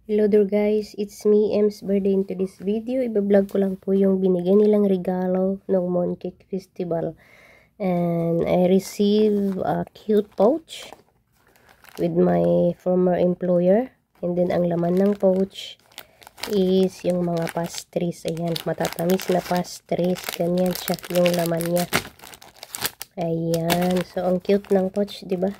Hello there guys, it's me, Ems Birthday. In today's video, ibablog ko lang po yung binigay nilang regalo ng Mooncake Festival. And I received a cute pouch with my former employer. And then ang laman ng pouch is yung mga pastries. Ayan, matatamis na pastries. Ganyan siya yung laman niya. Ayan, so ang cute ng pouch, diba?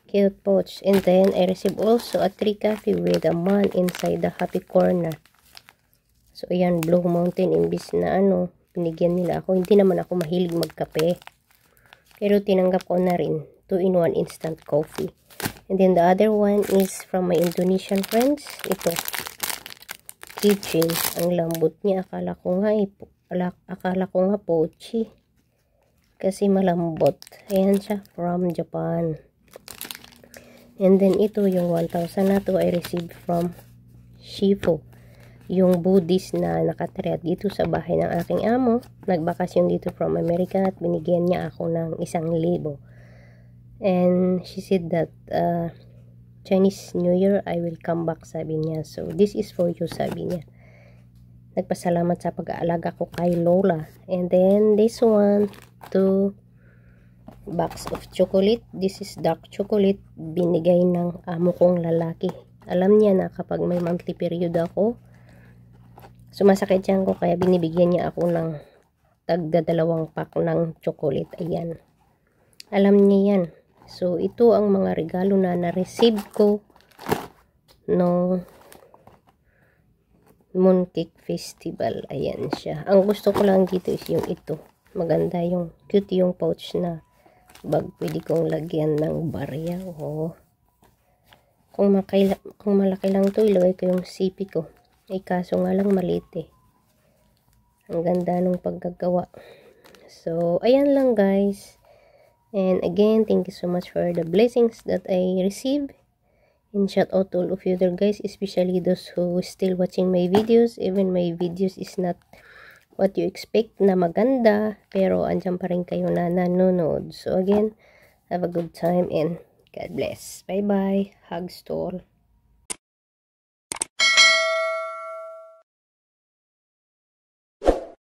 Cute pouch. And then I received also a 3 coffee with a man inside the happy corner. So ayan, Blue Mountain, imbis na binigyan nila ako. Hindi naman ako mahilig magkape, pero tinanggap ko na rin 2-in-1 instant coffee. And then the other one is from my Indonesian friends. Ito, keychain. Ang lambot niya. Akala ko nga pochi kasi malambot. Ayan siya, from Japan. And then ito yung 1,000 na to I received from Shifu, yung Buddhist na nakatira dito sa bahay ng aking amo. Nagbakasyon dito from America at binigyan niya ako ng 1,000. And she said that Chinese New Year I will come back, sabi niya. So this is for you, sabi niya. Nagpasalamat sa pag-aalaga ko kay Lola. And then this one, 2 box of chocolate. This is dark chocolate. Binigay ng amo kong lalaki. Alam niya na kapag may monthly period ako, sumasakit yan ko, kaya binibigyan niya ako ng tagda-2 pack ng chocolate. Ayan, alam niya yan. So ito ang mga regalo na na-receive ko no Mooncake Festival. Ayan siya. Ang gusto ko lang dito is yung ito. Maganda yung cute yung pouch na bag. Pwede kong lagyan ng barya. Oh. Kung malaki lang to, ilagay ko yung sipi ko. Ay kaso nga lang maliit eh. Ang ganda nung paggagawa. So ayan lang guys. And again, thank you so much for the blessings that I received. And shout out to all of you there guys, especially those who still watching my videos. Even my videos is not what you expect na maganda, pero andyan pa rin kayo na nanonood. So again, have a good time and God bless. Bye bye. Hugs to all.